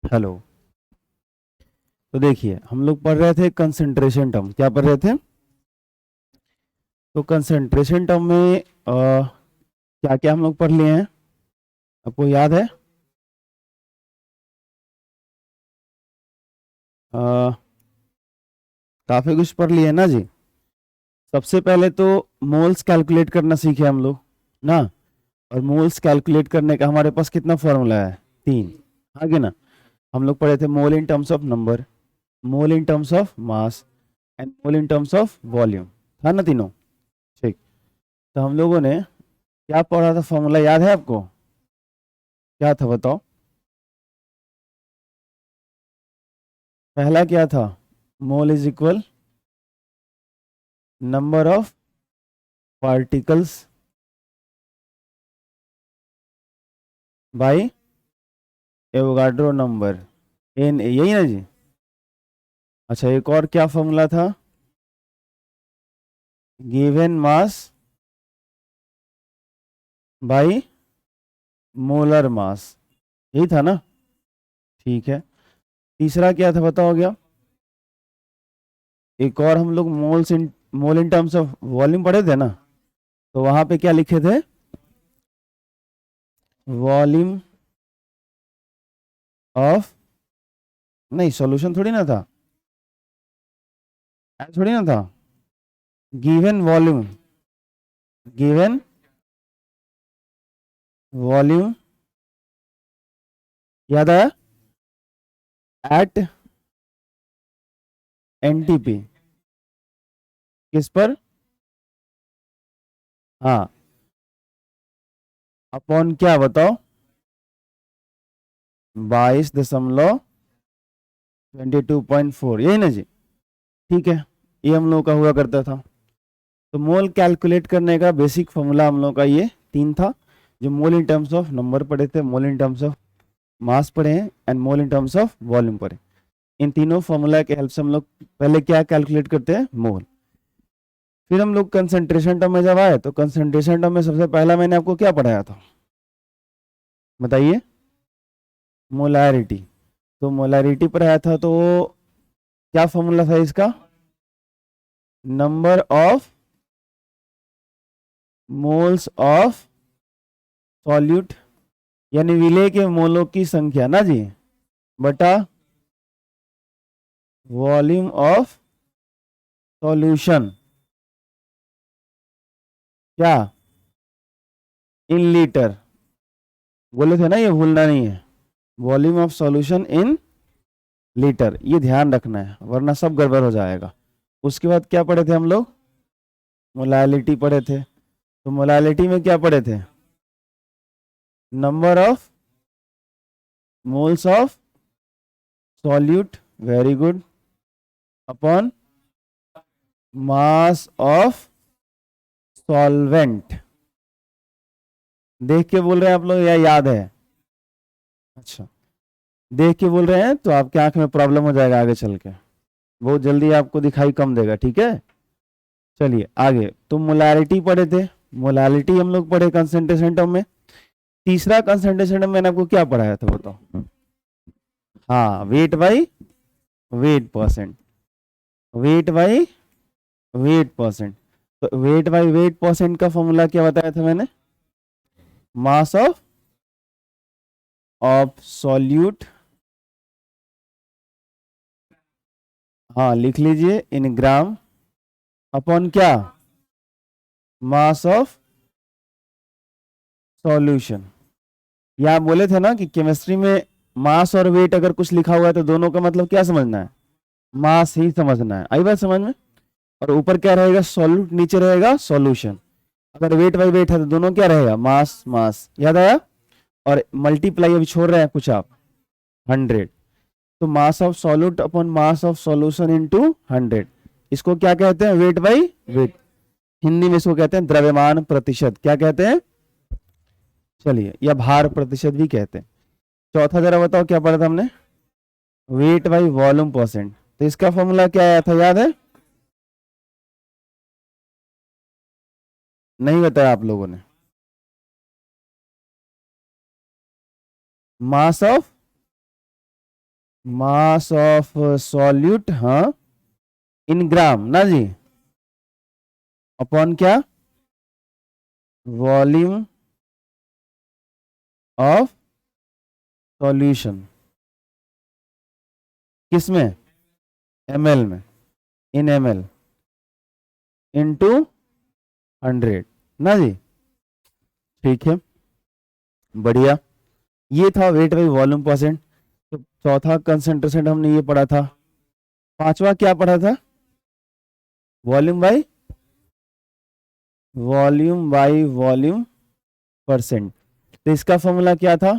Hello. तो देखिए हम लोग पढ़ रहे थे कंसंट्रेशन टर्म, क्या पढ़ रहे थे? तो कंसंट्रेशन टर्म में क्या क्या हम लोग पढ़ लिए हैं, आपको याद है? अ, काफी कुछ पढ़ लिए ना जी। सबसे पहले तो मोल्स कैलकुलेट करना सीखे हम लोग ना। और मोल्स कैलकुलेट करने का हमारे पास कितना फॉर्मूला है? तीन। आगे ना, हम लोग पढ़े थे mole in terms of number, mole in terms of mass and mole in terms of volume, था ना तीनों? ठीक। तो हम लोगों ने क्या पढ़ा था, फॉर्मूला याद है आपको? क्या था बताओ? पहला क्या था? Mole is equal number of particles by Avogadro number, N, यही ना जी? अच्छा, एक और क्या फॉर्मूला था? Given mass by molar mass, यही था ना? ठीक है। तीसरा क्या था बताओ गया? एक और हम लोग मोल इन टर्म्स ऑफ वॉल्यूम पढ़े थे ना। तो वहां पे क्या लिखे थे? वॉल्यूम ऑफ, नहीं सॉल्यूशन थोड़ी ना था, ऐसा थोड़ी ना था। गिवन वॉल्यूम, गिवन वॉल्यूम, याद आया? एट एनटीपी, किस पर? हाँ, अपॉन क्या बताओ? 22.4, यही ना जी? ठीक है, ये हम लोग का हुआ करता था। तो मोल कैलकुलेट करने का बेसिक फॉर्मूला हम लोग का ये तीन था, जो मोल इन टर्म्स ऑफ नंबर पढ़े थे, मोल इन टर्म्स ऑफ मास पढ़े हैं and mole in terms of volume पढ़े। इन तीनों फॉर्मूला के हेल्प से हम लोग पहले क्या कैलकुलेट करते हैं? मोल। फिर हम लोग कंसंट्रेशन टर्म में जब आए तो कंसंट्रेशन टर्म में सबसे पहला मैंने आपको क्या पढ़ाया था, बताइए? मोलैरिटी। तो मोलैरिटी पढ़ाया था, तो क्या फॉर्मूला था इसका? Number of moles of solute, यानी विलेय के मोलों की संख्या ना जी, बटा वॉल्यूम ऑफ सॉल्यूशन, क्या? In litre. बोले थे ना, ये भूलना नहीं है। Volume of solution in litre, ये ध्यान रखना है वरना सब गड़बड़ हो जाएगा। उसके बाद क्या पढ़े थे हम लोग? मोलालिटी पढ़े थे। तो मोलालिटी में क्या पढ़े थे? Number of moles of solute, very good, upon mass of solvent. देख के बोल रहे हैं आप लोग या याद है? अच्छा, देख के बोल रहे हैं तो आपके आंख में प्रॉब्लम हो जाएगा आगे चल के, बहुत जल्दी आपको दिखाई कम देगा, ठीक है? चलिए आगे, तो मोलारिटी पढ़े थे, मोलालिटी हम लोग पढ़े कंसंट्रेशन टर्म में। तीसरा कंसंट्रेशन टर्म मैंने आपको क्या पढ़ाया था बताओ? हाँ, weight by wait percent, weight by wait percent. तो वेट बाई वेट परसेंट का फॉर्मूला क्या बताया था मैंने? मास ऑफ सॉल्यूट, हाँ लिख लीजिए, इन ग्राम, अपॉन क्या? Mass of solution. या आप बोले थे ना कि केमिस्ट्री में मास और वेट अगर कुछ लिखा हुआ है तो दोनों का मतलब क्या समझना है? मास ही समझना है, आई बात समझ में? और ऊपर क्या रहेगा? सॉल्यूट, नीचे रहेगा सॉल्यूशन। अगर वेट बाई वेट है तो दोनों क्या रहेगा? मास मास, याद आया? और मल्टीप्लाई अभी छोड़ रहे हैं कुछ आप, 100। तो mass of solute upon mass of solution into 100, इसको क्या कहते हैं? Weight by wait. हिंदी में इसको कहते हैं द्रव्यमान प्रतिशत, क्या कहते हैं? चलिए, या भार प्रतिशत भी कहते हैं। चौथा जरा बताओ क्या पढ़ा था हमने? Weight by volume percent. तो इसका फॉर्मूला क्या आया था, याद है? नहीं बताया आप लोगों ने? Mass of mass of solute, हाँ, इन ग्राम ना जी, अपॉन क्या, वॉल्यूम ऑफ सॉल्यूशन, किसमें, ml में, इन ml इंटू 100 ना जी। ठीक है, बढ़िया। ये था वेट बाई वॉल्यूम परसेंट। तो चौथा कंसंट्रेशन हमने ये पढ़ा था। पांचवा क्या पढ़ा था, वॉल्यूम बाई वॉल्यूम परसेंट। तो इसका फॉर्मूला क्या था,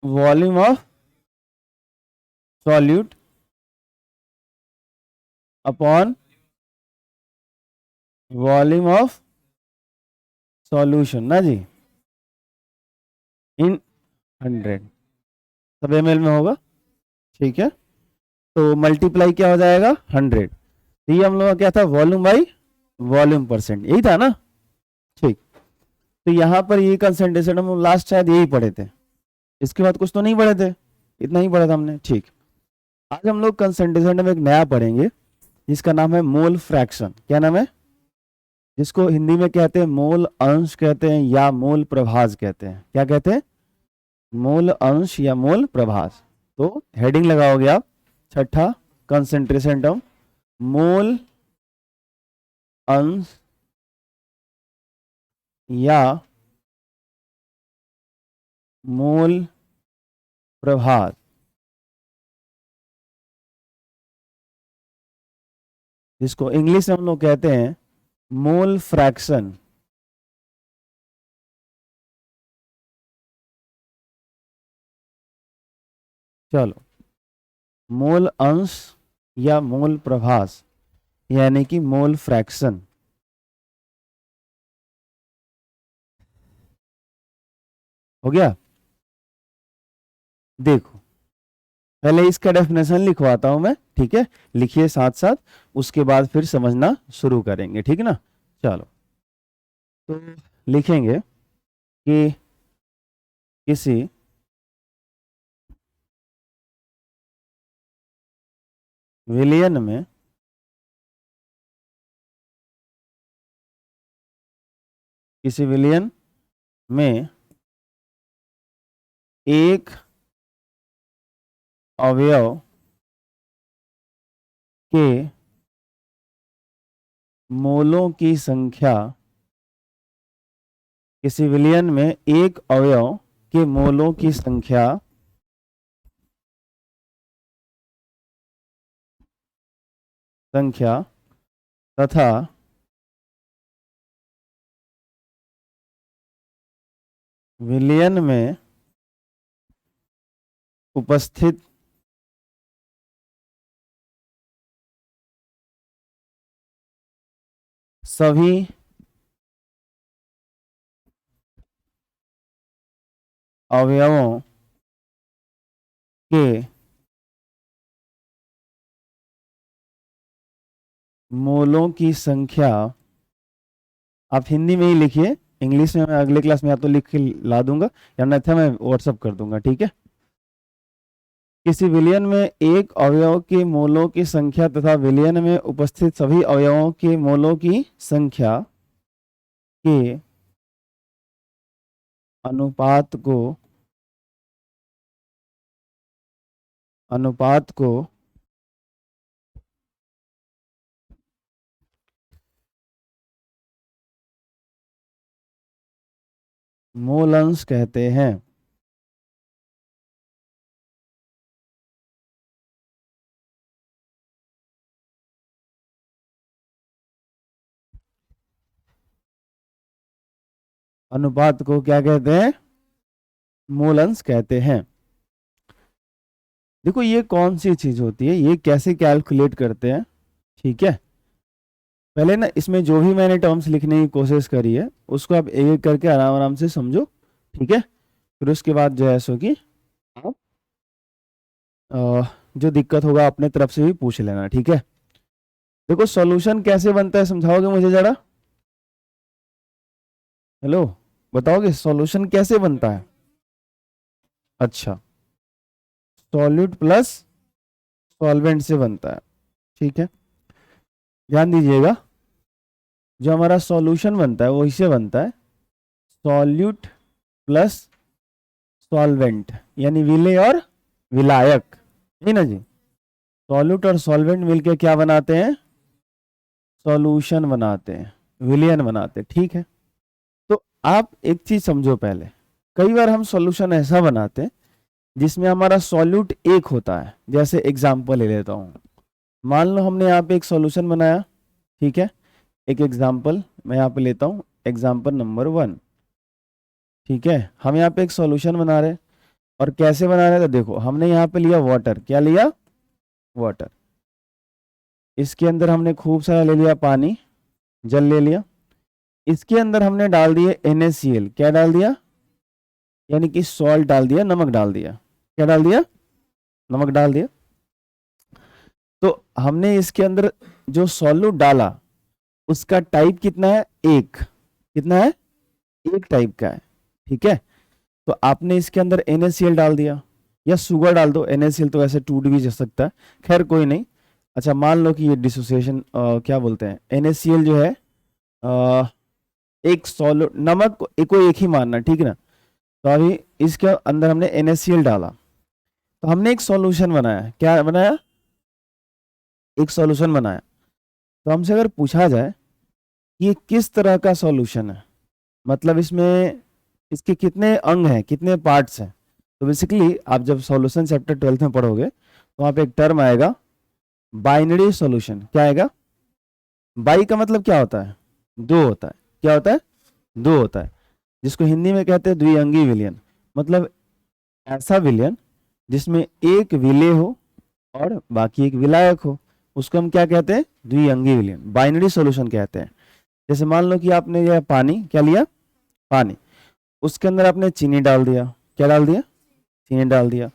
volume of solute upon volume of solution ना जी, इन 100, सब ml में होगा। ठीक है, तो मल्टीप्लाई क्या हो जाएगा, 100। तो ये हम लोग का क्या था, वॉल्यूम बाई वॉल्यूम परसेंट, यही था ना। ठीक, तो यहाँ पर ये कंसंट्रेशन हम लास्ट शायद यही पढ़े थे, इसके बाद कुछ तो नहीं पढ़े थे, इतना ही पढ़ा था हमने। ठीक, आज हम लोग कंसंट्रेशन में एक नया पढ़ेंगे जिसका नाम है मोल फ्रैक्शन। क्या नाम है, जिसको हिंदी में कहते हैं मोल अंश कहते हैं या मोल प्रभाज कहते हैं। क्या कहते हैं, मोल अंश या मोल प्रभाज। तो हेडिंग लगाओगे आप, छठा कंसंट्रेशन टर्म, मोल अंश या मोल प्रभाज। जिसको इंग्लिश में हम लोग कहते हैं मोल फ्रैक्शन। चलो, मोल अंश या मोल प्रभास यानी कि मोल फ्रैक्शन। हो गया, देखो पहले इसका डेफिनेशन लिखवाता हूं मैं, ठीक है, लिखिए साथ साथ, उसके बाद फिर समझना शुरू करेंगे, ठीक है ना। चलो, तो लिखेंगे कि किसी विलयन में एक अवयव के मोलों की संख्या, किसी विलयन में एक अवयव के मोलों की संख्या तथा विलयन में उपस्थित सभी अवयवों के मोलों की संख्या, आप हिंदी में ही लिखिए, इंग्लिश में मैं अगले क्लास में या तो लिख के ला दूंगा या अन्यथा मैं व्हाट्सअप कर दूंगा, ठीक है। किसी विलयन में एक अवयव के मोलों की संख्या तथा विलयन में उपस्थित सभी अवयवों के मोलों की संख्या के अनुपात को मोल अंश कहते हैं। अनुपात को क्या कहते हैं, मोल अंश कहते हैं। देखो ये कौन सी चीज होती है, ये कैसे कैलकुलेट करते हैं, ठीक है। पहले ना इसमें जो भी मैंने टर्म्स लिखने की कोशिश करी है उसको आप एक एक करके आराम आराम से समझो, ठीक है। फिर उसके बाद जो है सो कि आप जो दिक्कत होगा अपने तरफ से भी पूछ लेना, ठीक है। देखो सॉल्यूशन कैसे बनता है समझाओगे मुझे जरा, हेलो, बताओगे सॉल्यूशन कैसे बनता है। अच्छा, सॉल्यूट प्लस सॉल्वेंट से बनता है, ठीक है। ध्यान दीजिएगा, जो हमारा सॉल्यूशन बनता है वो इससे बनता है सॉल्यूट प्लस सॉल्वेंट, यानी विलेय और विलायक, है ना जी। सॉल्यूट और सॉल्वेंट मिलके क्या बनाते हैं, सॉल्यूशन बनाते हैं, विलयन बनाते हैं, ठीक है। तो आप एक चीज समझो पहले, कई बार हम सॉल्यूशन ऐसा बनाते हैं जिसमें हमारा सॉल्यूट एक होता है। जैसे एग्जांपल ले लेता हूँ, मान लो हमने यहाँ पे एक सॉल्यूशन बनाया, ठीक है। एक एग्जांपल मैं यहाँ पे लेता हूँ, एग्जांपल नंबर 1, ठीक है। हम यहाँ पे एक सॉल्यूशन बना रहे हैं, और कैसे बना रहे हैं, तो देखो हमने यहाँ पे लिया वाटर, क्या लिया, वाटर। इसके अंदर हमने खूब सारा ले लिया पानी, जल ले लिया। इसके अंदर हमने डाल दिए NaCl, क्या डाल दिया, यानी कि सॉल्ट डाल दिया, नमक डाल दिया, क्या डाल दिया, नमक डाल दिया। तो हमने इसके अंदर जो सॉल्यूट डाला उसका टाइप कितना है, एक, कितना है, एक टाइप का है, ठीक है। तो आपने इसके अंदर NaCl डाल दिया, या शुगर डाल दो, NaCl तो ऐसे टूट भी जा सकता है, खैर कोई नहीं। अच्छा, मान लो कि ये डिसोसिएशन क्या बोलते हैं, NaCl जो है एक सॉल्यूट, नमक को एक ही मानना, ठीक है ना। तो अभी इसके अंदर हमने NaCl डाला, तो हमने एक सॉल्यूशन बनाया, क्या बनाया, एक सॉल्यूशन बनाया। तो हमसे अगर पूछा जाए ये किस तरह का सॉल्यूशन है, मतलब इसमें इसके कितने अंग हैं, कितने पार्ट्स हैं, तो बेसिकली आप जब सॉल्यूशन चैप्टर 12th में पढ़ोगे तो वहाँ पे एक टर्म आएगा बाइनरी सॉल्यूशन। क्या आएगा, बाई का मतलब क्या होता है, दो होता है, क्या होता है, दो होता है, जिसको हिंदी में कहते हैं द्विअंगी विलयन। मतलब ऐसा विलयन जिसमें एक विलेय हो और बाकी एक विलायक हो, उसको हम क्या कहते हैं, द्विअंगी विलयन, बाइनरी सॉल्यूशन कहते हैं। जैसे मान लो कि आपने यह पानी, क्या लिया, पानी, उसके अंदर आपने चीनी डाल दिया, क्या डाल दिया, चीनी डाल दिया।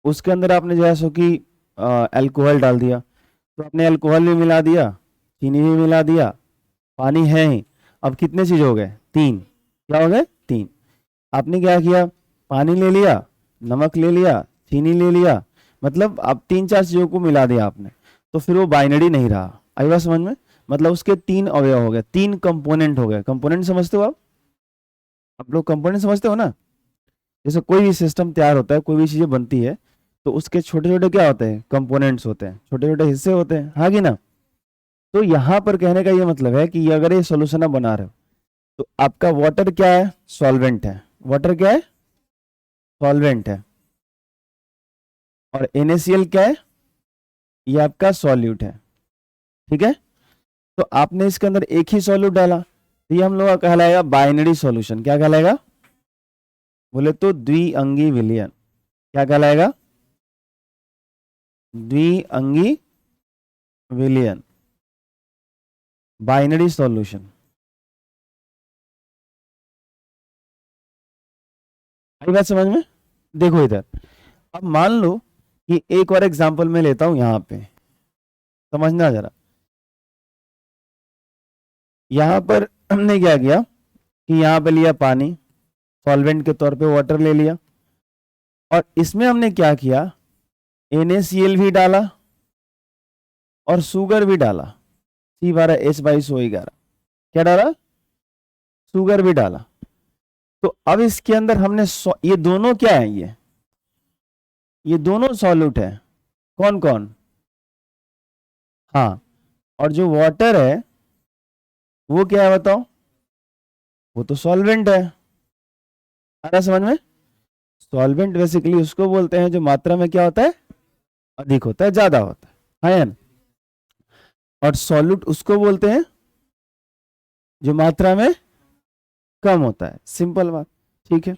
उसके अंदर आपने जो है सो कि अल्कोहल डाल दिया, तो आपने अल्कोहल भी मिला दिया, चीनी भी मिला दिया, पानी है ही। अब कितने चीज हो गए, तीन, क्या हो गए, तीन। आपने क्या किया, पानी ले लिया, नमक ले लिया, चीनी ले लिया, मतलब आप तीन चार चीजों को मिला दिया आपने, तो फिर वो बाइनरी नहीं रहा। आई बात समझ में, मतलब उसके तीन अवयव हो गए, तीन कंपोनेंट हो गए। कंपोनेंट समझते हो आप लोग कंपोनेंट समझते हो ना। जैसे कोई भी सिस्टम तैयार होता है, कोई भी चीजें बनती है, तो उसके छोटे छोटे क्या होते हैं, कंपोनेंट्स होते हैं, छोटे छोटे हिस्से होते हैं, हाँ कि ना। तो यहाँ पर कहने का ये मतलब है कि अगर ये सोल्यूशन आप बना रहे हो तो आपका वाटर क्या है, सॉल्वेंट है, वाटर क्या है, सॉल्वेंट है, और NaCl क्या है, ये आपका सॉल्यूट है, ठीक है। तो आपने इसके अंदर एक ही सॉल्यूट डाला, तो ये हम लोग का कहलाएगा बाइनरी सॉल्यूशन। क्या कहलाएगा, बोले तो द्विअंगी विलयन। क्या कहलाएगा, द्विअंगी विलयन, बाइनरी सॉल्यूशन। आई बात समझ में। देखो इधर, अब मान लो कि एक और एग्जांपल मैं लेता हूं, यहां पे समझना जरा। यहां पर हमने क्या किया कि यहां पे लिया पानी, सॉल्वेंट के तौर पे वाटर ले लिया, और इसमें हमने क्या किया, NaCl भी डाला और शुगर भी डाला, C12H22O11, क्या डाला, शुगर भी डाला। तो अब इसके अंदर हमने ये दोनों क्या है, ये दोनों सॉल्यूट है, कौन कौन, हाँ। और जो वाटर है वो क्या है बताओ, वो तो सॉल्वेंट है। आ रहा समझ में, सॉल्वेंट बेसिकली उसको बोलते हैं जो मात्रा में क्या होता है, अधिक होता है, ज्यादा होता है ना। और सॉल्यूट उसको बोलते हैं जो मात्रा में कम होता है, सिंपल बात, ठीक है।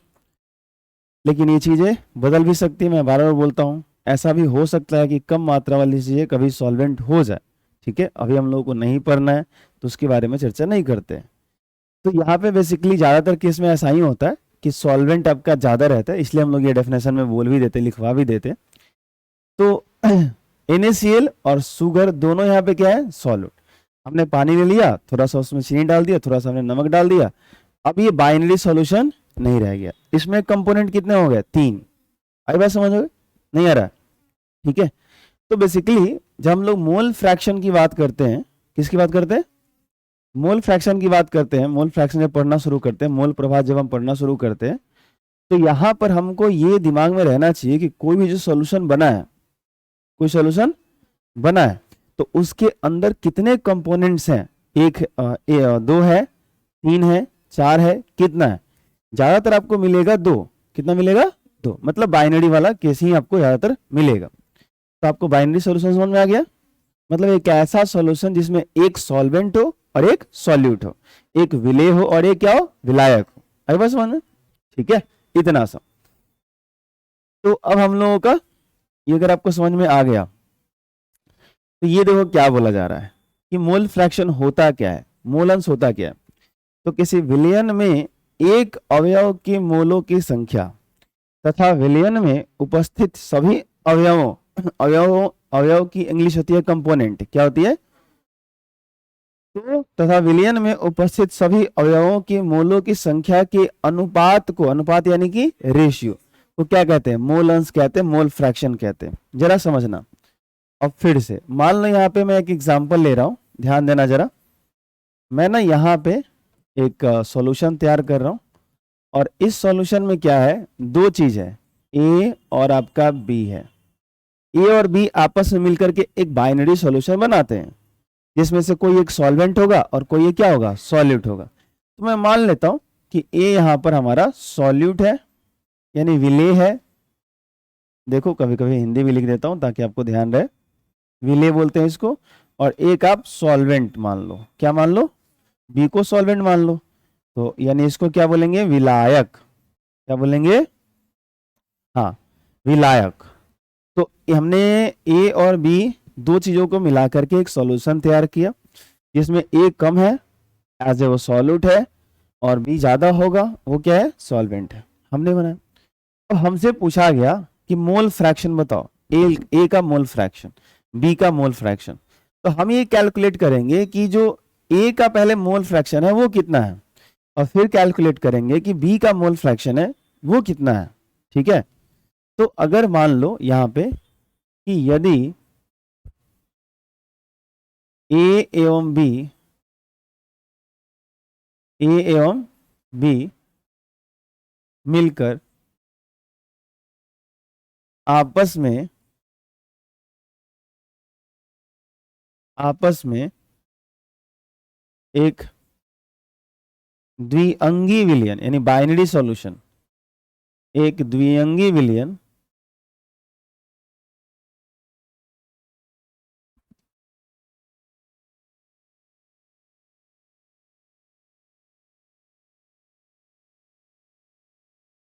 लेकिन ये चीजें बदल भी सकती है, मैं बार बार बोलता हूँ, ऐसा भी हो सकता है कि कम मात्रा वाली चीजें कभी सॉल्वेंट हो जाए, ठीक है। अभी हम लोगों को नहीं पढ़ना है तो उसके बारे में चर्चा नहीं करते हैं। तो यहाँ पे बेसिकली ज्यादातर केस में ऐसा ही होता है कि सॉल्वेंट आपका ज्यादा रहता है, इसलिए हम लोग ये डेफिनेशन में बोल भी देते, लिखवा भी देते। तो NaCl और शुगर दोनों यहाँ पे क्या है, सॉल्यूट। हमने पानी ले लिया, थोड़ा सा उसमें चीनी डाल दिया, थोड़ा सा हमने नमक डाल दिया, अब ये बाइनरी सॉल्यूशन नहीं रह गया। इसमें कंपोनेंट कितने हो गए, तीन, आई बात समझ में? नहीं आ रहा है? ठीक है। तो बेसिकली जब हम लोग मोल फ्रैक्शन की बात करते हैं, किसकी बात करते हैं? मोल फ्रैक्शन की बात करते हैं। मोल फ्रैक्शन जब पढ़ना शुरू करते हैं, मोल प्रभाव जब हम पढ़ना शुरू करते हैं, तो यहाँ पर हमको ये दिमाग में रहना चाहिए कि कोई भी जो सॉल्यूशन बना है, कोई सॉल्यूशन बना है, तो उसके अंदर कितने कंपोनेंट्स हैं? एक दो है, तीन है, चार है, कितना है? ज्यादातर आपको मिलेगा दो। कितना मिलेगा? दो। मतलब बाइनरी वाला केस ही आपको ज्यादातर मिलेगा। तो आपको बाइनरी सॉल्यूशन समझ में आ गया? मतलब एक ऐसा सॉल्यूशन जिसमें एक सॉल्वेंट हो और एक सॉल्यूट हो, एक विलेय हो और एक क्या हो? विलायक हो। आई बात समझ में? ठीक है, इतना सा। तो अब हम लोगों का ये अगर आपको समझ में आ गया, तो ये देखो क्या बोला जा रहा है कि मोल फ्रैक्शन होता क्या है, मोल अंश होता क्या है। तो किसी विलयन में एक अवयव के मोलों की संख्या तथा विलयन में उपस्थित सभी अवयवों अवयवों अवयव की इंग्लिश होती है कंपोनेंट। क्या होती है? तो तथा विलयन में उपस्थित सभी अवयवों के मोलों की संख्या के अनुपात को, अनुपात यानी कि रेशियो को क्या कहते हैं? मोल अंश कहते हैं, मोल फ्रैक्शन कहते हैं। जरा समझना। अब फिर से मान लो यहाँ पे मैं एक एग्जांपल ले रहा हूँ, ध्यान देना जरा। मैं ना यहाँ पे एक सॉल्यूशन तैयार कर रहा हूँ और इस सॉल्यूशन में क्या है? दो चीज है, ए और आपका बी है। ए और बी आपस में मिलकर के एक बाइनरी सॉल्यूशन बनाते हैं, जिसमें से कोई एक सॉल्वेंट होगा और कोई एक क्या होगा? सॉल्यूट होगा। तो मैं मान लेता हूं कि ए यहाँ पर हमारा सॉल्यूट है, यानी विलेय है। देखो कभी कभी हिंदी भी लिख देता हूं ताकि आपको ध्यान रहे। विलेय बोलते हैं इसको। और एक आप सॉल्वेंट मान लो। क्या मान लो? बी को सॉल्वेंट मान लो। तो यानी इसको क्या बोलेंगे? विलायक। क्या बोलेंगे? हाँ, विलायक। तो हमने ए और बी दो चीजों को मिला करके एक सॉल्यूशन तैयार किया, जिसमें ए कम है एज ए वो सॉल्यूट है, और बी ज्यादा होगा, वो क्या है? सॉल्वेंट है। हमने बनाया। तो हमसे पूछा गया कि मोल फ्रैक्शन बताओ, ए का मोल फ्रैक्शन, बी का मोल फ्रैक्शन। तो हम ये कैलकुलेट करेंगे कि जो ए का पहले मोल फ्रैक्शन है वो कितना है, और फिर कैलकुलेट करेंगे कि बी का मोल फ्रैक्शन है वो कितना है। ठीक है। तो अगर मान लो यहाँ पे कि यदि ए एवं बी, ए एवं बी मिलकर आपस में एक द्विअंगी विलयन यानी बाइनरी सॉल्यूशन, एक द्विअंगी विलयन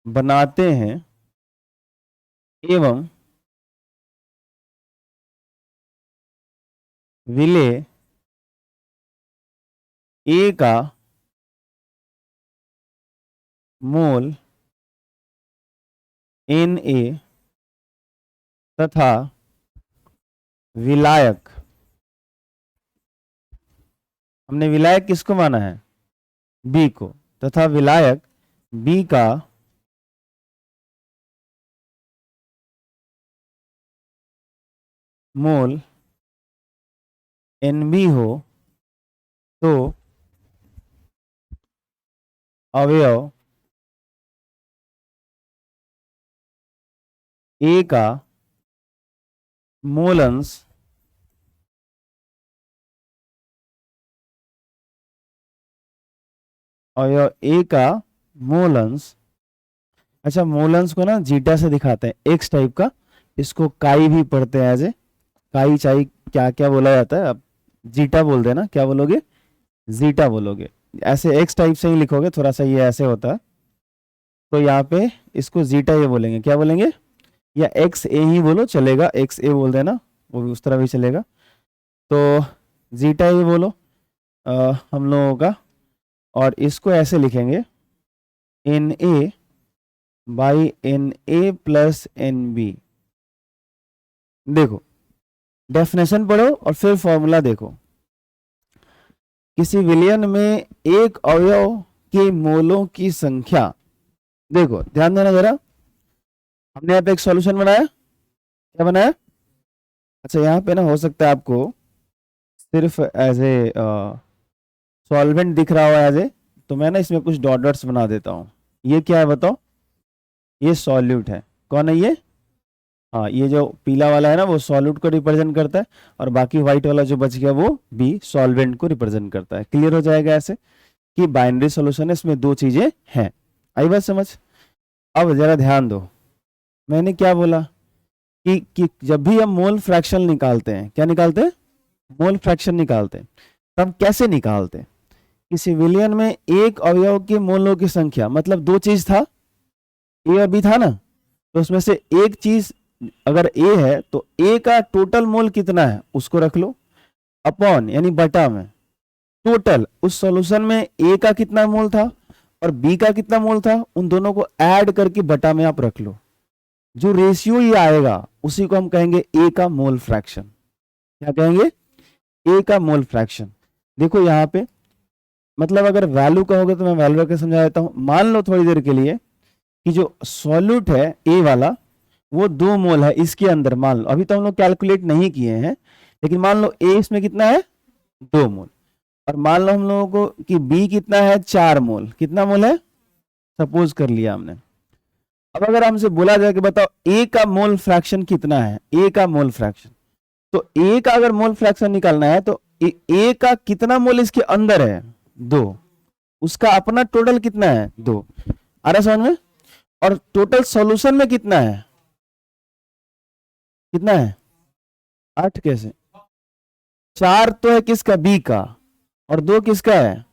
बनाते हैं एवं विलेय ए का मोल एन ए तथा विलायक, हमने विलायक किसको माना है? बी को। तथा विलायक बी का मोल एन बी हो, तो अवयव ए का मोल अंश अवयव ए का मोल अंश, अच्छा मोल अंश को ना जीटा से दिखाते हैं, एक्स टाइप का। इसको काई भी पढ़ते हैं एज ए काई चाई, क्या क्या बोला जाता है? अब जीटा बोल देना। क्या बोलोगे? जीटा बोलोगे। ऐसे एक्स टाइप से ही लिखोगे, थोड़ा सा ये ऐसे होता है। तो यहाँ पे इसको जीटा ये बोलेंगे। क्या बोलेंगे? या एक्स ए ही बोलो चलेगा, एक्स ए बोल देना, वो भी उस तरह भी चलेगा। तो जीटा ये बोलो हम लोगों का, और इसको ऐसे लिखेंगे N A by N A plus N B. देखो डेफिनेशन पढ़ो और फिर फॉर्मूला देखो। किसी विलयन में एक अवयव के मोलों की संख्या, देखो ध्यान देना जरा, हमने यहाँ पे एक सॉल्यूशन बनाया, क्या बनाया? अच्छा यहाँ पे ना हो सकता है आपको सिर्फ एज ए सॉल्वेंट दिख रहा हो एज ए, तो मैं ना इसमें कुछ डॉट डॉट्स बना देता हूँ। ये क्या है बताओ? ये सॉल्यूट है। कौन है ये? हाँ, ये जो पीला वाला है ना वो सॉल्यूट को रिप्रेजेंट करता है, और बाकी व्हाइट वाला जो बच गया वो भी सॉल्वेंट को रिप्रेजेंट करता है। क्लियर हो जाएगा ऐसे कि बाइनरी सॉल्यूशन है, इसमें दो चीजें हैं। आई बात समझ? अब जरा ध्यान दो, मैंने क्या बोला कि जब भी हम मोल फ्रैक्शन निकालते हैं, क्या निकालते हैं? मोल फ्रैक्शन निकालते हैं। तब कैसे निकालते हैं? किसी विलयन में एक अवयव के मोलों की संख्या, मतलब दो चीज था, ए और बी था ना, तो उसमें से एक चीज अगर ए है तो ए का टोटल मोल कितना है उसको रख लो, अपॉन यानी बटा में टोटल उस सॉल्यूशन में ए का कितना मोल था और बी का कितना मोल था, उन दोनों को ऐड करके बटा में आप रख लो। जो रेशियो ये आएगा उसी को हम कहेंगे ए का मोल फ्रैक्शन। क्या कहेंगे? ए का मोल फ्रैक्शन। देखो यहाँ पे मतलब अगर वैल्यू कहोगे तो मैं वैल्यू रख के समझा देता हूं। मान लो थोड़ी देर के लिए कि जो सॉल्यूट है ए वाला वो 2 मोल है इसके अंदर, मान लो, अभी तो हम लोग कैलकुलेट नहीं किए हैं, लेकिन मान लो ए इसमें कितना है? 2 मोल। और मान लो हम लोगों को कि बी कितना है? 4 मोल। कितना मोल है? सपोज कर लिया हमने। अब अगर हमसे बोला जाए कि बताओ ए का मोल फ्रैक्शन कितना है, ए का मोल फ्रैक्शन, तो ए का अगर मोल फ्रैक्शन निकालना है तो ए का कितना मोल इसके अंदर है? 2। उसका अपना टोटल कितना है? 2। आ रहा समझ में? और टोटल सॉल्यूशन में कितना है? कितना है? 8 कैसे? 4 तो है किसका? बी का, और 2 किसका है?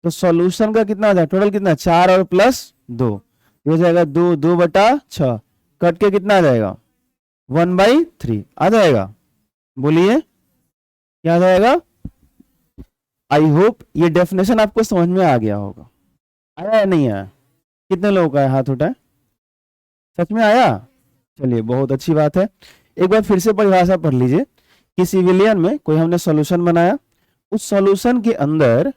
तो सॉल्यूशन का कितना आ जाए? टोटल कितना? 4 और प्लस 2 हो जाएगा 2/6। कट के कितना आ जाएगा? 1/3 आ जाएगा। बोलिए क्या आ जाएगा? आई होप ये डेफिनेशन आपको समझ में आ गया होगा। आया या नहीं आया? कितने लोगों का है हाथ उठाए? सच में आया? चलिए बहुत अच्छी बात है। एक बार फिर से परिभाषा पढ़ लीजिए। किसी विलयन में कोई हमने सॉल्यूशन बनाया, उस सॉल्यूशन के अंदर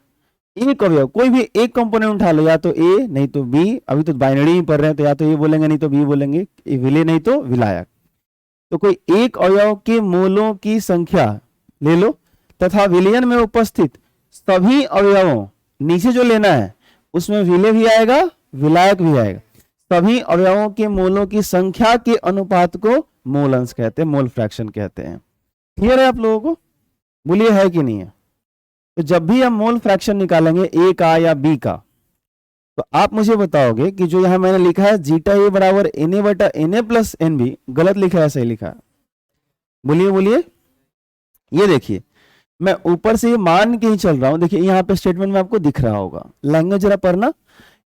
एक अवयव, कोई भी एक कंपोनेंट उठा लो, या तो ए नहीं तो बी, अभी तो बाइनरी ही पढ़ रहे हैं तो या तो ए बोलेंगे नहीं तो बी बोलेंगे, विलय नहीं तो विलायक। तो कोई एक अवयव के मोलों की संख्या ले लो तथा विलयन में उपस्थित सभी अवयवों, नीचे जो लेना है उसमें विलय भी आएगा विलायक भी आएगा, सभी अवयवों के मोलों की संख्या के अनुपात को मोल अंश कहते हैं, मोल फ्रैक्शन कहते हैं। क्लियर है आप लोगों को? बोलिए है कि नहीं है? तो जब भी हम मोल फ्रैक्शन निकालेंगे ए का या बी का, तो आप मुझे बताओगे कि जो यहां मैंने लिखा है जीटा ए बराबर एन ए बटा N A plus N B, गलत लिखा है सही लिखा है? बोलिए बोलिए। ये देखिए मैं ऊपर से ये मान के ही चल रहा हूं, देखिए यहाँ पे स्टेटमेंट में आपको दिख रहा होगा, लैंग्वेज जरा पढ़ना।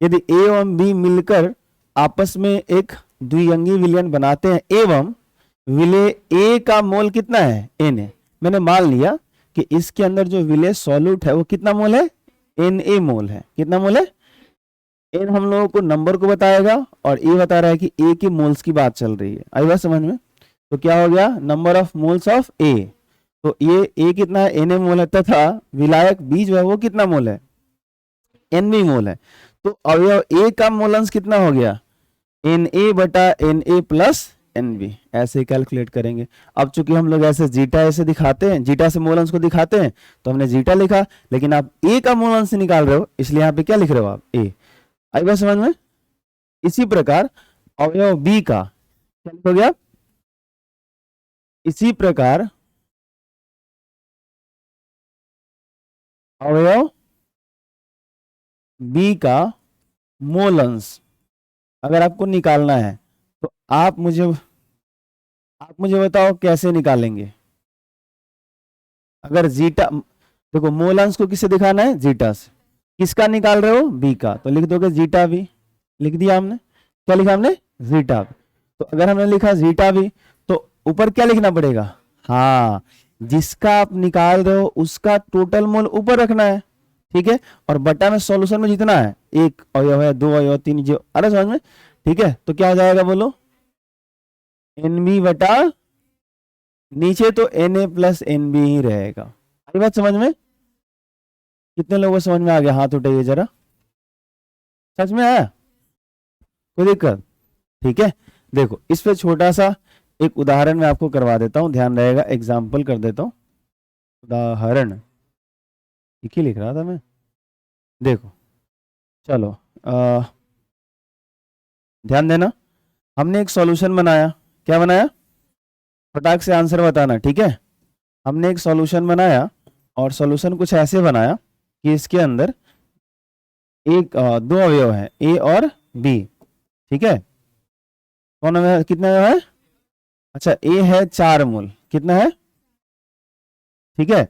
यदि ए एवं बी मिलकर आपस में एक द्विअंगी विलयन बनाते हैं एवं विलय ए का मोल कितना है? N A. मैंने मान लिया कि इसके अंदर जो विलय सॉल्यूट है वो कितना मोल है? एन ए मोल है। कितना मोल है? एन हम लोगों को नंबर को बताएगा और ए बता रहा है कि ए के मोल्स की बात चल रही है। आई बात समझ में? तो क्या हो गया? नंबर ऑफ मोल्स ऑफ ए। तो ये ए कितना है? एन ए मोल है, तथा विलायक बी जो है वो कितना मोल है? एन बी मोल है। तो अवयव ए का मोलंश कितना हो गया? एन ए बटा N A plus N B. ऐसे कैलकुलेट करेंगे। अब चूंकि हम लोग ऐसे जीटा ऐसे दिखाते हैं, जीटा से मोलंश को दिखाते हैं, तो हमने जीटा लिखा, लेकिन आप ए का मोलंश निकाल रहे हो इसलिए यहाँ पे क्या लिख रहे हो आप? ए। आई बात समझ में? इसी प्रकार अवयव बी का क्या हो गया? इसी प्रकार अवयव बी का मोल अंश अगर आपको निकालना है तो आप मुझे बताओ कैसे निकालेंगे? अगर जीटा, देखो मोल अंश को किससे दिखाना है? जीटा से। किसका निकाल रहे हो? बी का, तो लिख दोगे जीटा बी। लिख दिया हमने। क्या लिखा हमने? Zeta B. तो अगर हमने लिखा जीटा बी तो ऊपर क्या लिखना पड़ेगा? हाँ, जिसका आप निकाल रहे हो उसका टोटल मोल ऊपर रखना है। ठीक है? और बटा में सॉल्यूशन में जितना है, एक अवयव है, 2 अवयव, 3, जो, अरे समझ में? ठीक है? तो क्या हो जाएगा बोलो? एन बी बटा, नीचे तो N A plus N B ही रहेगा। आई बात समझ में? कितने लोगों को समझ में आ गया? हाथ उठाइए जरा। सच में आया? कोई दिक्कत? ठीक है। देखो इस पे छोटा सा एक उदाहरण मैं आपको करवा देता हूँ, ध्यान रहेगा, एग्जाम्पल कर देता हूँ। उदाहरण एक ही लिख रहा था मैं, देखो चलो ध्यान देना। हमने एक सॉल्यूशन बनाया, क्या बनाया, फटाक से आंसर बताना, ठीक है। हमने एक सॉल्यूशन बनाया और सॉल्यूशन कुछ ऐसे बनाया कि इसके अंदर एक दो अवयव है, ए और बी, ठीक है। कौन अवयव, कितना अवयव है, अच्छा ए है 4 मोल, कितना है, ठीक है।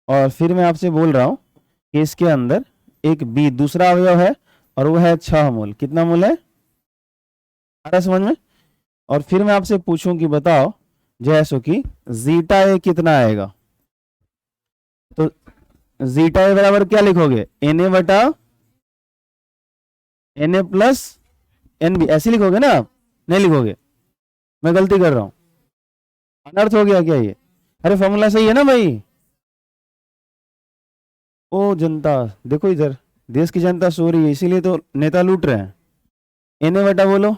और फिर मैं आपसे बोल रहा हूं कि इसके अंदर एक बी दूसरा अवयव है और वो है 6 मोल, कितना मोल है, आ रहा है समझ में। और फिर मैं आपसे पूछूं कि बताओ जैसो कि जीटा ए कितना आएगा, तो जीटा ए बराबर क्या लिखोगे, एन ए बटा N A plus N B, ऐसे लिखोगे ना आप, नहीं लिखोगे, मैं गलती कर रहा हूं, अनर्थ हो गया क्या ये, अरे फॉर्मूला सही है ना भाई। ओ जनता, देखो इधर, देश की जनता सो रही है इसीलिए तो नेता लूट रहे हैं। एन ए बटा बोलो,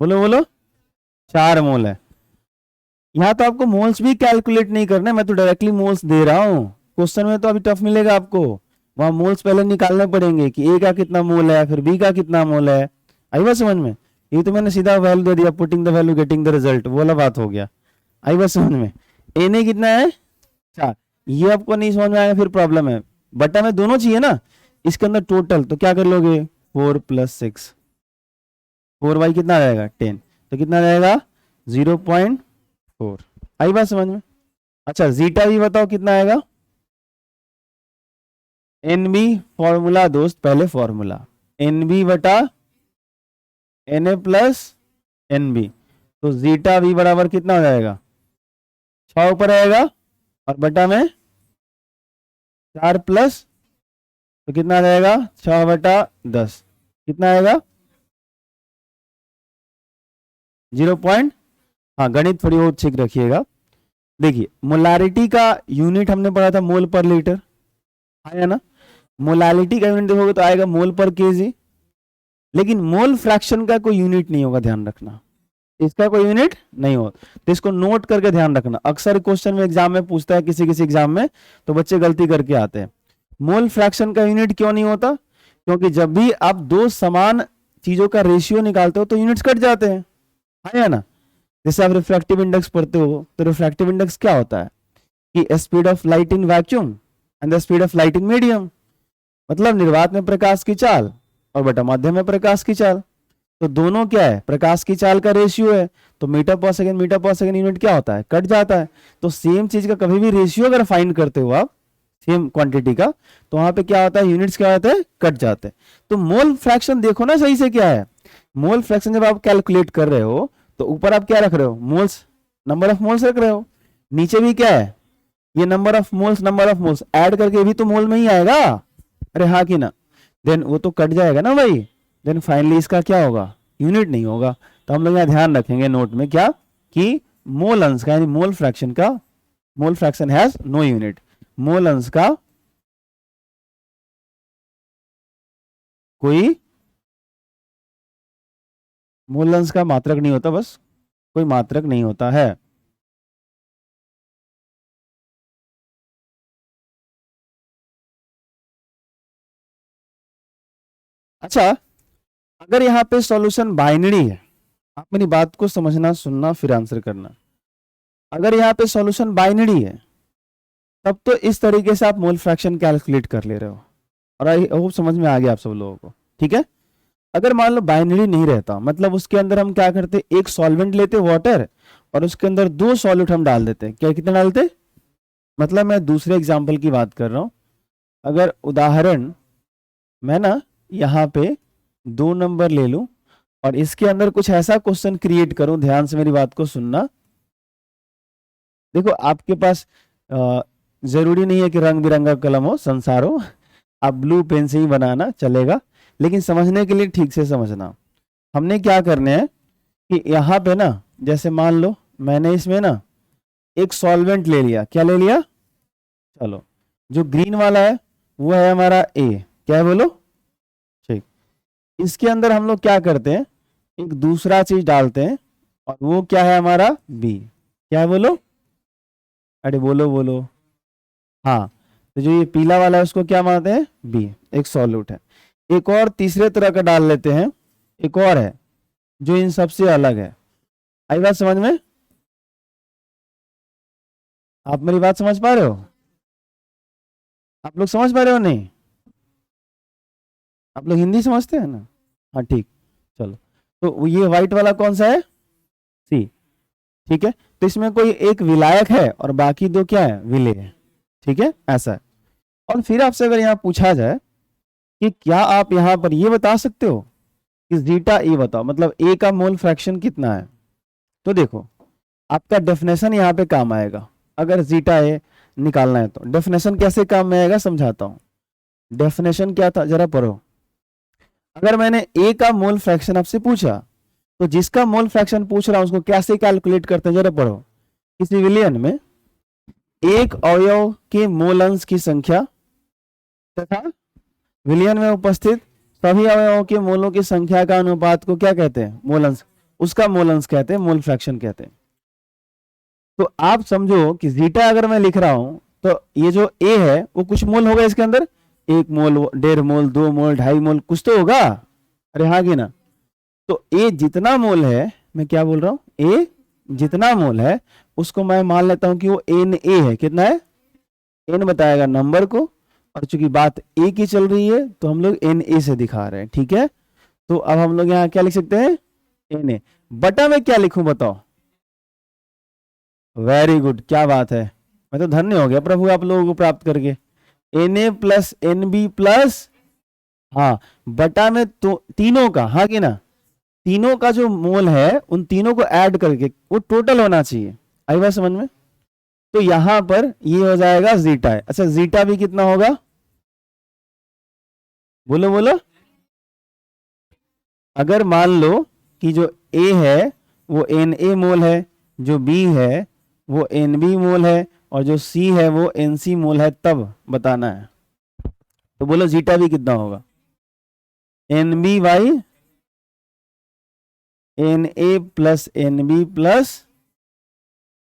बोलो बोलो, 4 मोल है। यहाँ तो आपको मोल्स भी कैलकुलेट नहीं करने, मैं तो डायरेक्टली मोल्स दे रहा हूँ। क्वेश्चन में तो अभी टफ मिलेगा आपको, वहां मोल्स पहले निकालने पड़ेंगे कि ए का कितना मोल है फिर बी का कितना मोल है। आई बात समझ में, ये तो मैंने सीधा वैल्यू दे दिया, putting the value getting the result, वो वाला बात हो गया। आई बात समझ में, एन ए कितना है 4, ये आपको नहीं समझ में आएगा फिर प्रॉब्लम है। बटा में दोनों चाहिए ना, इसके अंदर टोटल तो क्या कर लोगे, 4 + 6, 4 बाई कितना रहेगा 10, तो कितना रहेगा 0.4। आई बात समझ में। अच्छा जीटा भी बताओ कितना आएगा, एन बी, फॉर्मूला दोस्त पहले फॉर्मूला, एन बी बटा N A plus N B, तो जीटा बी बराबर कितना हो जाएगा, 6 ऊपर आएगा और बटा में 4 प्लस, तो कितना आ जाएगा 6 बटा 10, कितना आएगा 0 पॉइंट, हाँ गणित थोड़ी बहुत ठीक रखिएगा। देखिए मोलारिटी का यूनिट हमने पढ़ा था मोल पर लीटर, आया ना, मोलालिटी का यूनिट देखोगे तो आएगा मोल पर केजी, लेकिन मोल फ्रैक्शन का कोई यूनिट नहीं होगा, ध्यान रखना, इसका कोई यूनिट नहीं हो, तो इसको नोट करके ध्यान रखना। अक्सर क्वेश्चन में एग्जाम में पूछता है, किसी किसी एग्जाम में तो बच्चे गलती करके आते हैं। मोल फ्रैक्शन का यूनिट क्यों नहीं होता, क्योंकि जब भी आप दो समान चीजों का रेशियो निकालते हो तो यूनिट्स कट जाते हैं, है ना। जैसे आप रिफ्रैक्टिव इंडेक्स पढ़ते हो तो रिफ्रैक्टिव इंडेक्स क्या होता है कि speed of light in vacuum and the speed of light in medium, मतलब निर्वात में प्रकाश की चाल और बटा माध्यम में प्रकाश की चाल, तो दोनों क्या है, प्रकाश की चाल का रेशियो है, तो मीटर पर सेकंड यूनिट क्या होता है, कट जाता है। तो सेम चीज का कभी भी रेशियो अगर फाइंड करते हो आप सेम क्वांटिटी का, तो वहां पे क्या होता है, यूनिट्स क्या होते हैं, कट जाते हैं। तो मोल फ्रैक्शन देखो ना सही से क्या है, मोल फ्रैक्शन जब आप कैलकुलेट कर रहे हो तो ऊपर आप क्या रख रहे हो, मोल्स, नंबर ऑफ मोल्स रख रहे हो, नीचे भी क्या है, ये नंबर ऑफ मोल्स ऐड करके भी तो मोल में ही आएगा, अरे हाँ कि ना, देन वो तो कट जाएगा ना भाई, देन फाइनली इसका क्या होगा, यूनिट नहीं होगा। तो हम लोग यहाँ ध्यान रखेंगे नोट में क्या, कि मोल अंश का यानी मोल फ्रैक्शन का, mole fraction has no unit, mole अंश का कोई, मोल अंश का मात्रक नहीं होता, बस कोई मात्रक नहीं होता है। अच्छा अगर यहाँ पे सॉल्यूशन बाइनरी है, आप मेरी बात को समझना सुनना फिर आंसर करना, अगर यहाँ पे सॉल्यूशन बाइनरी है तब तो इस तरीके से आप मोल फ्रैक्शन कैलकुलेट कर ले रहे हो, और आई होप समझ में आ गया आप सब लोगों को, ठीक है। अगर मान लो बाइनरी नहीं रहता, मतलब उसके अंदर हम क्या करते, एक सॉल्वेंट लेते वाटर और उसके अंदर 2 सॉल्यूट हम डाल देते, क्या कितना डालते, मतलब मैं दूसरे एग्जाम्पल की बात कर रहा हूं। अगर उदाहरण मैं ना यहाँ पे 2 नंबर ले लूं और इसके अंदर कुछ ऐसा क्वेश्चन क्रिएट करूं, ध्यान से मेरी बात को सुनना। देखो आपके पास जरूरी नहीं है कि रंग बिरंगा कलम हो, संसार हो, आप ब्लू पेन से ही बनाना चलेगा, लेकिन समझने के लिए ठीक से समझना। हमने क्या करने हैं कि यहाँ पे ना, जैसे मान लो मैंने इसमें ना एक सॉल्वेंट ले लिया, क्या ले लिया, चलो जो ग्रीन वाला है वो है हमारा ए, क्या है बोलो, ठीक। इसके अंदर हम लोग क्या करते हैं, एक दूसरा चीज डालते हैं और वो क्या है हमारा बी। क्या है बोलो, अरे बोलो बोलो। हाँ, तो जो ये पीला वाला है उसको क्या मानते हैं बी, एक सॉल्यूट है। एक और तीसरे तरह का डाल लेते हैं, एक और है जो इन सबसे अलग है। आई बात समझ में? आप मेरी बात समझ पा रहे हो? आप लोग समझ पा रहे हो नहीं? आप लोग हिंदी समझते हैं ना? हाँ ठीक, चलो। तो ये व्हाइट वाला कौन सा है, सी। ठीक है, तो इसमें कोई एक विलायक है और बाकी दो क्या है, विलेय है। ठीक है, ऐसा है। और फिर आपसे अगर यहाँ पूछा जाए कि क्या आप यहाँ पर ये बता सकते हो कि जीटा ए बताओ, मतलब ए का मोल फ्रैक्शन कितना है, तो देखो आपका डेफिनेशन यहाँ पे काम आएगा। अगर जीटा ए निकालना है तो डेफिनेशन कैसे काम में आएगा समझाता हूँ। डेफिनेशन क्या था जरा पढ़ो। अगर मैंने ए का मोल फ्रैक्शन आपसे पूछा तो जिसका मोल फ्रैक्शन पूछ रहा हूं उसको कैसे कैलकुलेट करते हैं जरा पढ़ो। किसी विलयन में एक अवयव के मोल अंश की संख्या तथा विलयन में उपस्थित सभी अवयवों के मोलों की संख्या का अनुपात को क्या कहते हैं, मोल अंश। उसका मोल अंश कहते हैं, मोल फ्रैक्शन कहते हैं। तो आप समझो कि जीटा अगर मैं लिख रहा हूं तो ये जो ए है वो कुछ मोल होगा इसके अंदर, 1 मोल, 1.5 मोल, 2 मोल, 2.5 मोल, कुछ तो होगा। अरे हाँ कि ना? तो ए जितना मोल है, मैं क्या बोल रहा हूं, ए जितना मोल है उसको मैं मान लेता हूं कि वो एन ए है। कितना है, एन बताएगा नंबर को, और चूंकि बात ए की चल रही है तो हम लोग एन ए से दिखा रहे हैं। ठीक है, तो अब हम लोग यहाँ क्या लिख सकते हैं, एन ए। बटा में क्या लिखूं बताओ? वेरी गुड, क्या बात है, मैं तो धन्य हो गया प्रभु आप लोगों को प्राप्त करके। N A plus N B plus, हाँ, बटा में तो तीनों का, हाँ कि ना, तीनों का जो मोल है उन तीनों को ऐड करके वो टोटल होना चाहिए। आई बात समझ में? तो यहां पर ये हो जाएगा जीटा है। अच्छा, जीटा भी कितना होगा, बोलो बोलो। अगर मान लो कि जो ए है वो एन ए मोल है, जो बी है वो एन बी मोल है, और जो सी है वो एन सी मोल है, तब बताना है। तो बोलो जीटा भी कितना होगा, N B by N A plus N B plus,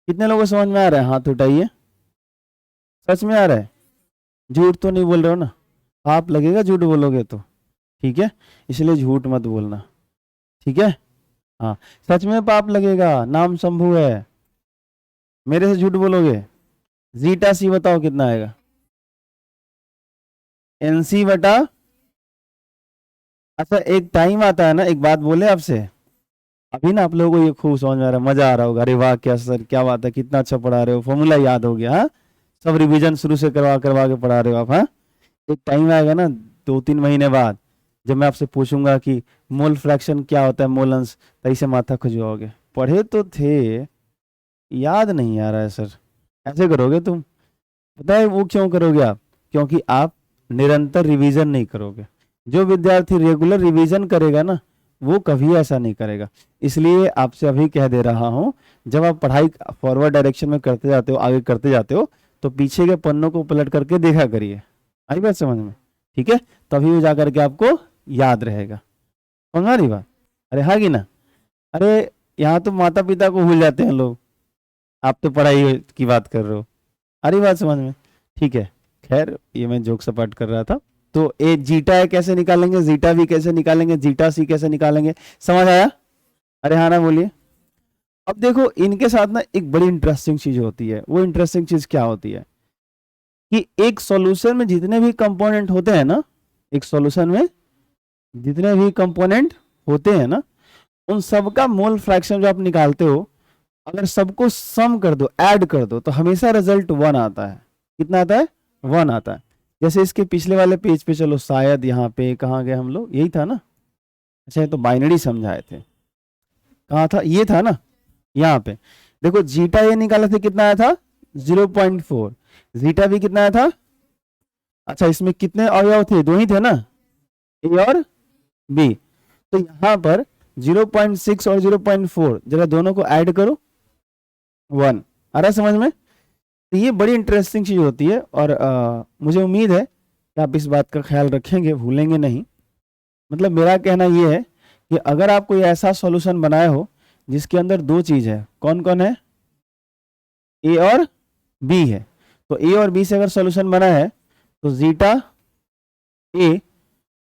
कितने लोगों को समझ में आ रहा है, हाथ उठाइए। सच में आ रहा है, झूठ तो नहीं बोल रहे हो ना? पाप लगेगा झूठ बोलोगे तो, ठीक है, इसलिए झूठ मत बोलना। ठीक है, हाँ, सच में पाप लगेगा, नाम शंभू है, मेरे से झूठ बोलोगे। जीटा सी बताओ कितना आएगा, एनसी बटा, अच्छा एक टाइम आता है ना, एक बात बोले आपसे, अभी ना आप लोगों को ये खूब समझ में आ रहा है, मजा आ रहा होगा, अरे वाह क्या सर क्या बात है, कितना अच्छा पढ़ा रहे हो, फॉर्मूला याद हो गया। हाँ, सब रिवीजन शुरू से करवा करवा के पढ़ा रहे हो आप। हाँ, एक टाइम आएगा ना 2-3 महीने बाद, जब मैं आपसे पूछूंगा कि मोल फ्रैक्शन क्या होता है, मोल अंश, तो ऐसे माथा खुजवाओगे, पढ़े तो थे, याद नहीं आ रहा है सर। ऐसे करोगे तुम, पता है वो क्यों करोगे आप? क्योंकि आप निरंतर रिवीजन नहीं करोगे। जो विद्यार्थी रेगुलर रिवीजन करेगा ना वो कभी ऐसा नहीं करेगा। इसलिए आपसे अभी कह दे रहा हूं, जब आप पढ़ाई फॉरवर्ड डायरेक्शन में करते जाते हो, आगे करते जाते हो, तो पीछे के पन्नों को पलट करके देखा करिए। आई बात समझ में? ठीक है, तभी वो जाकर के आपको याद रहेगा। समझ आ रही बात? अरे हाँ कि ना? अरे यहाँ तो माता पिता को भूल जाते हैं लोग, आप तो पढ़ाई की बात कर रहे हो। अरे बात समझ में? ठीक है, खैर ये मैं जोक सपाट कर रहा था। तो ए जीटा है कैसे निकालेंगे, जीटा भी कैसे निकालेंगे, जीटा सी कैसे निकालेंगे, समझ आया? अरे हाँ ना बोलिए। अब देखो इनके साथ ना एक बड़ी इंटरेस्टिंग चीज होती है। वो इंटरेस्टिंग चीज क्या होती है कि एक सॉल्यूशन में जितने भी कंपोनेंट होते हैं ना, एक सॉल्यूशन में जितने भी कंपोनेंट होते हैं ना, उन सबका मोल फ्रैक्शन जो आप निकालते हो, अगर सबको सम कर दो, ऐड कर दो, तो हमेशा रिजल्ट 1 आता है। कितना आता है? 1 आता है। जैसे इसके पिछले वाले पेज पे चलो, शायद यहाँ पे कहाँ गए हम लोग, यही था ना? अच्छा, ये तो बाइनरी समझाए थे, कहाँ था, ये था ना, यहाँ पे देखो, जीटा ये निकाला था, कितना आया था, 0.4। जीटा भी कितना आया था? अच्छा, इसमें कितने अवयव थे, 2 ही थे ना, ए और बी। तो यहाँ पर 0.6 और 0.4 जरा दोनों को ऐड करो, 1 आ रहा समझ में? तो ये बड़ी इंटरेस्टिंग चीज होती है, और मुझे उम्मीद है कि आप इस बात का ख्याल रखेंगे, भूलेंगे नहीं। मतलब मेरा कहना ये है कि अगर आप कोई ऐसा सॉल्यूशन बनाए हो जिसके अंदर दो चीज है, कौन कौन है, ए और बी है, तो ए और बी से अगर सॉल्यूशन बना है तो zeta A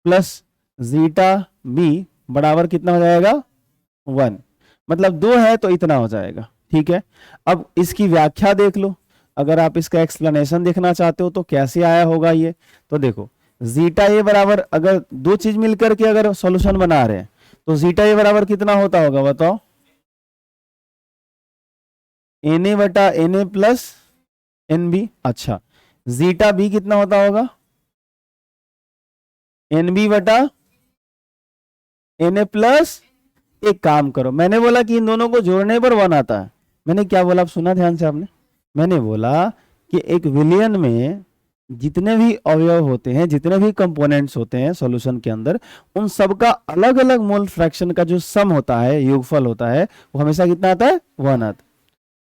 plus zeta B बराबर कितना हो जाएगा, 1। मतलब दो है तो इतना हो जाएगा, ठीक है। अब इसकी व्याख्या देख लो, अगर आप इसका एक्सप्लेनेशन देखना चाहते हो तो कैसे आया होगा ये, तो देखो जीटा ए बराबर, अगर दो चीज मिलकर के अगर सॉल्यूशन बना रहे हैं तो जीटा ए बराबर कितना होता होगा बताओ, एन ए बटा N A plus N B. अच्छा, जीटा बी कितना होता होगा, एन बी बटा एन ए प्लस, एक काम करो, मैंने बोला कि इन दोनों को जोड़ने पर 1 आता है, मैंने क्या बोला, आप सुना ध्यान से आपने, मैंने बोला कि एक विलियन में जितने भी अवयव होते हैं, जितने भी कंपोनेंट्स होते हैं सॉल्यूशन के अंदर, उन सबका अलग अलग मोल फ्रैक्शन का जो सम होता है, योगफल होता है, वो हमेशा कितना आता है, 1 आता है।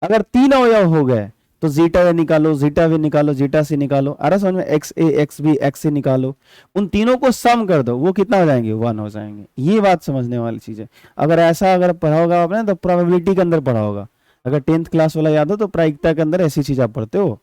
अगर 3 अवयव हो गए तो जीटा ए निकालो, जीटा बी निकालो, जीटा सी निकालो, अरे समझ में, एक्स ए एक्स बी एक्स सी निकालो, उन तीनों को सम कर दो, वो कितना हो जाएंगे, 1 हो जाएंगे। ये बात समझने वाली चीज है। अगर ऐसा अगर पढ़ा होगा आपने तो प्रोबेबिलिटी के अंदर पढ़ा होगा, अगर 10th क्लास वाला याद हो तो प्रायिकता के अंदर ऐसी चीज आप पढ़ते हो।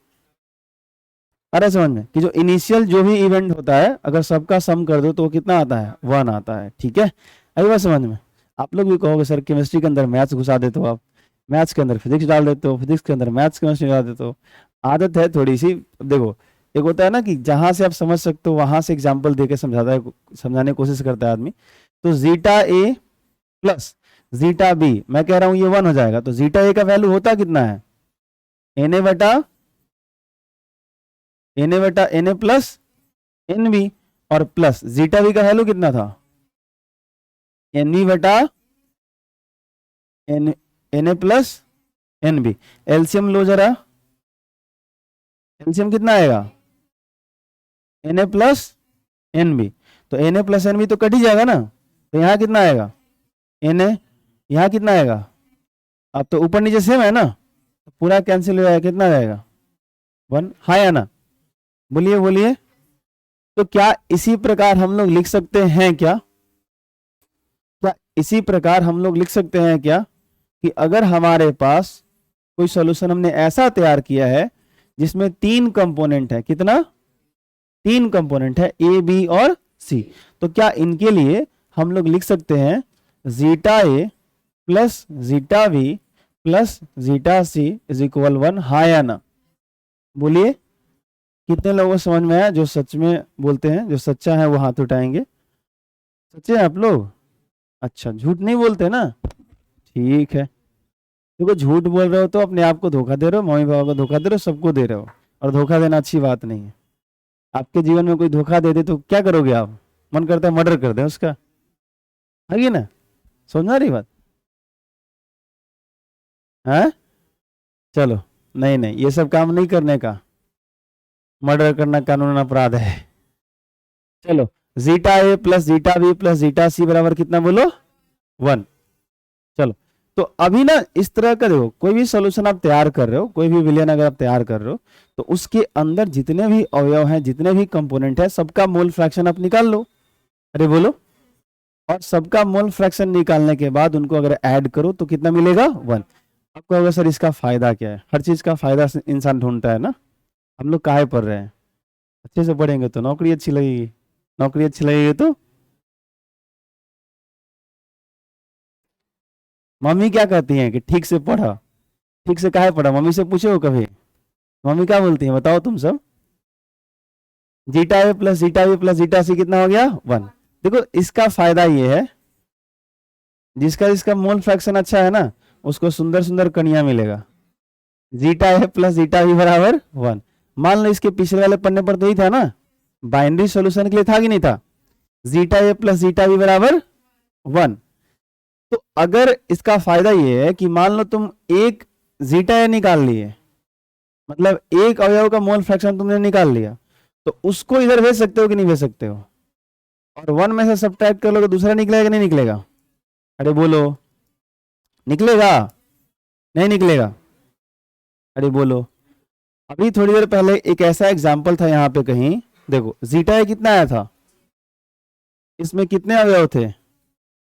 अरे समझ में कि जो इनिशियल जो भी इवेंट होता है अगर सबका सम कर दो तो वो कितना आता है, 1 आता है, ठीक है। आई बात समझ में। आप लोग भी कहोगे सर केमिस्ट्री के अंदर मैथ्स घुसा देते हो आप, मैथ्स के अंदर फिजिक्स डाल देते हो, फिजिक्स के अंदर मैथ्स केमिस्ट्री डाल देते हो। आदत है थोड़ी सी। देखो एक होता है ना कि जहां से आप समझ सकते हो वहां से एग्जाम्पल देके समझाता है, समझाने की कोशिश करता है आदमी। तो zeta A plus zeta B, मैं कह रहा हूं ये 1 हो जाएगा, तो जीटा ए का वैल्यू होता कितना है, एन ए बटा N A plus N B, और प्लस जीटा बी का वैल्यू कितना था, एन बी बटा N A plus N B. LCM लो जरा, एलसीएम कितना आएगा, N A plus N B, तो N A plus N B तो कट ही जाएगा ना, तो यहाँ कितना आएगा, एन ए, यहाँ कितना आएगा, अब तो ऊपर नीचे सेम है ना, तो पूरा कैंसिल हो जाएगा, कितना आएगा, 1। हाँ या ना, बोलिए बोलिए। तो क्या इसी प्रकार हम लोग लिख सकते हैं क्या इसी प्रकार हम लोग लिख सकते हैं क्या कि अगर हमारे पास कोई सॉल्यूशन हमने ऐसा तैयार किया है जिसमें 3 कंपोनेंट है, कितना, 3 कंपोनेंट है, ए बी और सी, तो क्या इनके लिए हम लोग लिख सकते हैं zeta A plus zeta B plus zeta C is equal 1, हाँ या ना, बोलिए। कितने लोगों को समझ में आया, जो सच में बोलते हैं, जो सच्चा है वो हाथ उठाएंगे। सच्चे हैं आप लोग, अच्छा, झूठ नहीं बोलते ना, ठीक है। देखो झूठ बोल रहे हो तो अपने आप को धोखा दे रहे हो, मम्मी पापा को धोखा दे रहे हो, सबको दे रहे हो, और धोखा देना अच्छी बात नहीं है। आपके जीवन में कोई धोखा दे दे तो क्या करोगे आप, मन करता है मर्डर कर दे उसका, है ना, समझ रही बात है। चलो, नहीं नहीं, ये सब काम नहीं करने का, मर्डर करना कानूनन अपराध है। चलो, zeta A plus zeta B plus zeta C बराबर कितना बोलो, 1। चलो, तो अभी ना इस तरह का देखो, कोई भी सॉल्यूशन आप तैयार कर रहे हो, कोई भी विलयन अगर आप तैयार कर रहे हो, तो उसके अंदर जितने भी अवयव हैं, जितने भी कंपोनेंट है, सबका मोल फ्रैक्शन आप निकाल लो। अरे बोलो, और सबका मोल फ्रैक्शन निकालने के बाद उनको अगर ऐड करो तो कितना मिलेगा, 1। आपको होगा सर इसका फायदा क्या है, हर चीज का फायदा इंसान ढूंढता है ना। हम लोग काहे पढ़ रहे हैं, अच्छे से पढ़ेंगे तो नौकरी अच्छी लगेगी, नौकरी अच्छी लगेगी तो मम्मी क्या कहती हैं कि ठीक से पढ़ा, ठीक से काहे पढ़ा, मम्मी से पूछो कभी, मम्मी क्या बोलती हैं बताओ तुम सब। Zeta A plus zeta B plus zeta C कितना हो गया, 1। देखो इसका फायदा ये है, जिसका जिसका मोल फ्रैक्शन अच्छा है ना उसको सुंदर सुंदर कन्या मिलेगा। Zeta A plus zeta B बराबर 1। मान लो इसके पिछले वाले पन्ने पर तो ही था ना, बाइनरी सॉल्यूशन के लिए था कि नहीं था, zeta A plus zeta B बराबर 1। तो अगर इसका फायदा ये है कि मान लो तुम एक जीटा ए निकाल लिए, मतलब एक अवयव का मोल फ्रैक्शन तुमने निकाल लिया, तो उसको इधर भेज सकते हो कि नहीं भेज सकते हो, और 1 में से सब्ट्रैक्ट कर लो तो दूसरा निकलेगा कि नहीं निकलेगा, अरे बोलो, निकलेगा नहीं निकलेगा, अरे बोलो। अभी थोड़ी देर पहले एक ऐसा एग्जाम्पल था यहाँ पे कहीं, देखो जीटा ए कितना आया था, इसमें कितने अवयव थे,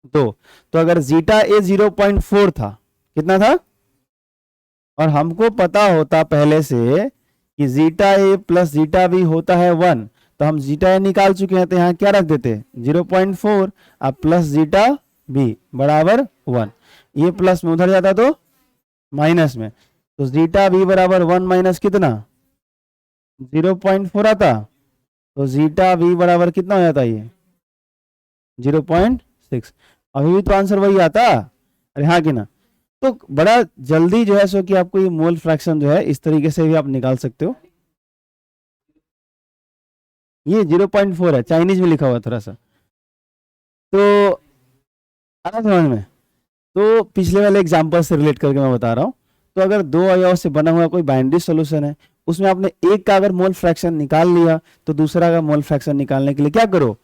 2। तो अगर जीटा ए 0.4 था, कितना था, और हमको पता होता पहले से कि zeta A plus zeta B होता है 1, तो हम जीटा ए निकाल चुके हैं, तो यहाँ क्या रख देते 0.4 अब प्लस जीटा बी बराबर 1। ये प्लस में उधर जाता तो माइनस में, तो जीटा बी बराबर 1 माइनस कितना 0.4 आता, तो जीटा बी बराबर कितना हो जाता ये 0.6। अभी भी तो आंसर वही आता, अरे हाँ कि ना। तो बड़ा जल्दी जो है सो कि आपको ये मोल फ्रैक्शन जो है इस तरीके से भी आप निकाल सकते हो। ये 0.4 है, चाइनीज में लिखा हुआ थोड़ा सा, तो आना समझ में। तो पिछले वाले एग्जांपल से रिलेट करके मैं बता रहा हूँ। तो अगर दो अवयव से बना हुआ कोई बाइनरी सॉल्यूशन है, उसमें आपने एक का अगर मोल फ्रैक्शन निकाल लिया, तो दूसरा का मोल फ्रैक्शन निकालने के लिए क्या करो,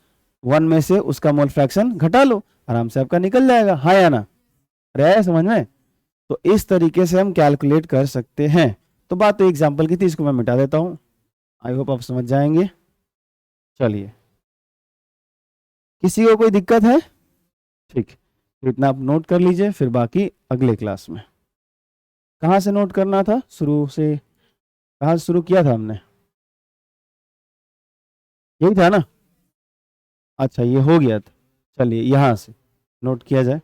1 में से उसका मोल फ्रैक्शन घटा लो, आराम से आपका निकल जाएगा। हाँ या ना, रहा समझ में। तो इस तरीके से हम कैलकुलेट कर सकते हैं। तो बात तो एग्जाम्पल की थी, इसको मैं मिटा देता हूँ, आई होप आप समझ जाएंगे। चलिए, किसी को कोई दिक्कत है? ठीक, तो इतना आप नोट कर लीजिए, फिर बाकी अगले क्लास में। कहाँ से नोट करना था, शुरू से कहाँ से शुरू किया था हमने, यही था ना। अच्छा ये हो गया था, चलिए यहाँ से नोट किया जाए।